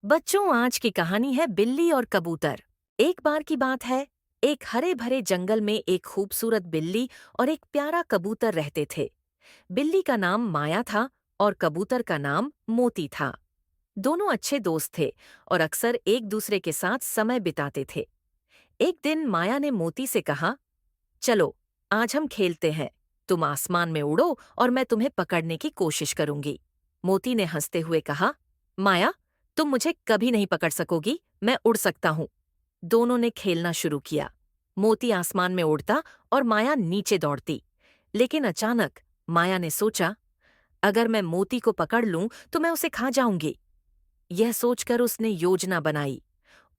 बच्चों, आज की कहानी है बिल्ली और कबूतर। एक बार की बात है, एक हरे भरे जंगल में एक खूबसूरत बिल्ली और एक प्यारा कबूतर रहते थे। बिल्ली का नाम माया था और कबूतर का नाम मोती था। दोनों अच्छे दोस्त थे और अक्सर एक दूसरे के साथ समय बिताते थे। एक दिन माया ने मोती से कहा, चलो आज हम खेलते हैं। तुम आसमान में उड़ो और मैं तुम्हें पकड़ने की कोशिश करूंगी। मोती ने हंसते हुए कहा, माया, तुम मुझे कभी नहीं पकड़ सकोगी, मैं उड़ सकता हूं। दोनों ने खेलना शुरू किया। मोती आसमान में उड़ता और माया नीचे दौड़ती। लेकिन अचानक माया ने सोचा, अगर मैं मोती को पकड़ लूं तो मैं उसे खा जाऊंगी। यह सोचकर उसने योजना बनाई।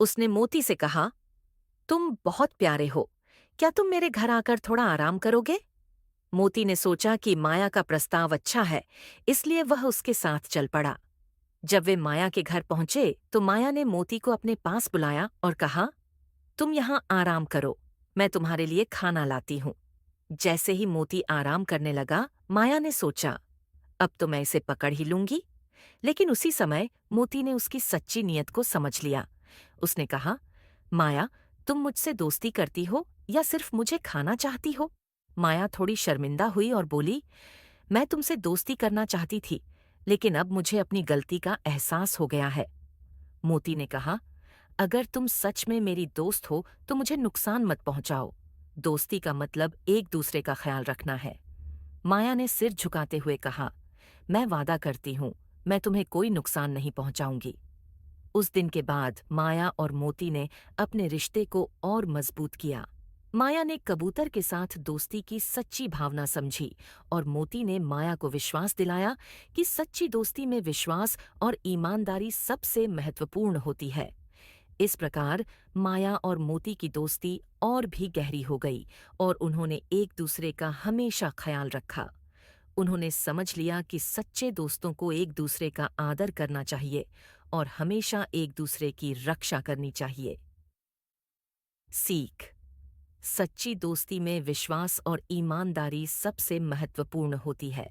उसने मोती से कहा, तुम बहुत प्यारे हो, क्या तुम मेरे घर आकर थोड़ा आराम करोगे? मोती ने सोचा कि माया का प्रस्ताव अच्छा है, इसलिए वह उसके साथ चल पड़ा। जब वे माया के घर पहुंचे तो माया ने मोती को अपने पास बुलाया और कहा, तुम यहाँ आराम करो, मैं तुम्हारे लिए खाना लाती हूँ। जैसे ही मोती आराम करने लगा, माया ने सोचा, अब तो मैं इसे पकड़ ही लूंगी। लेकिन उसी समय मोती ने उसकी सच्ची नीयत को समझ लिया। उसने कहा, माया, तुम मुझसे दोस्ती करती हो या सिर्फ मुझे खाना चाहती हो? माया थोड़ी शर्मिंदा हुई और बोली, मैं तुमसे दोस्ती करना चाहती थी, लेकिन अब मुझे अपनी गलती का एहसास हो गया है। मोती ने कहा, अगर तुम सच में मेरी दोस्त हो तो मुझे नुकसान मत पहुंचाओ। दोस्ती का मतलब एक दूसरे का ख्याल रखना है। माया ने सिर झुकाते हुए कहा, मैं वादा करती हूँ, मैं तुम्हें कोई नुकसान नहीं पहुंचाऊंगी। उस दिन के बाद माया और मोती ने अपने रिश्ते को और मजबूत किया। माया ने कबूतर के साथ दोस्ती की सच्ची भावना समझी और मोती ने माया को विश्वास दिलाया कि सच्ची दोस्ती में विश्वास और ईमानदारी सबसे महत्वपूर्ण होती है। इस प्रकार माया और मोती की दोस्ती और भी गहरी हो गई और उन्होंने एक दूसरे का हमेशा ख्याल रखा। उन्होंने समझ लिया कि सच्चे दोस्तों को एक दूसरे का आदर करना चाहिए और हमेशा एक दूसरे की रक्षा करनी चाहिए। सीख: सच्ची दोस्ती में विश्वास और ईमानदारी सबसे महत्वपूर्ण होती है।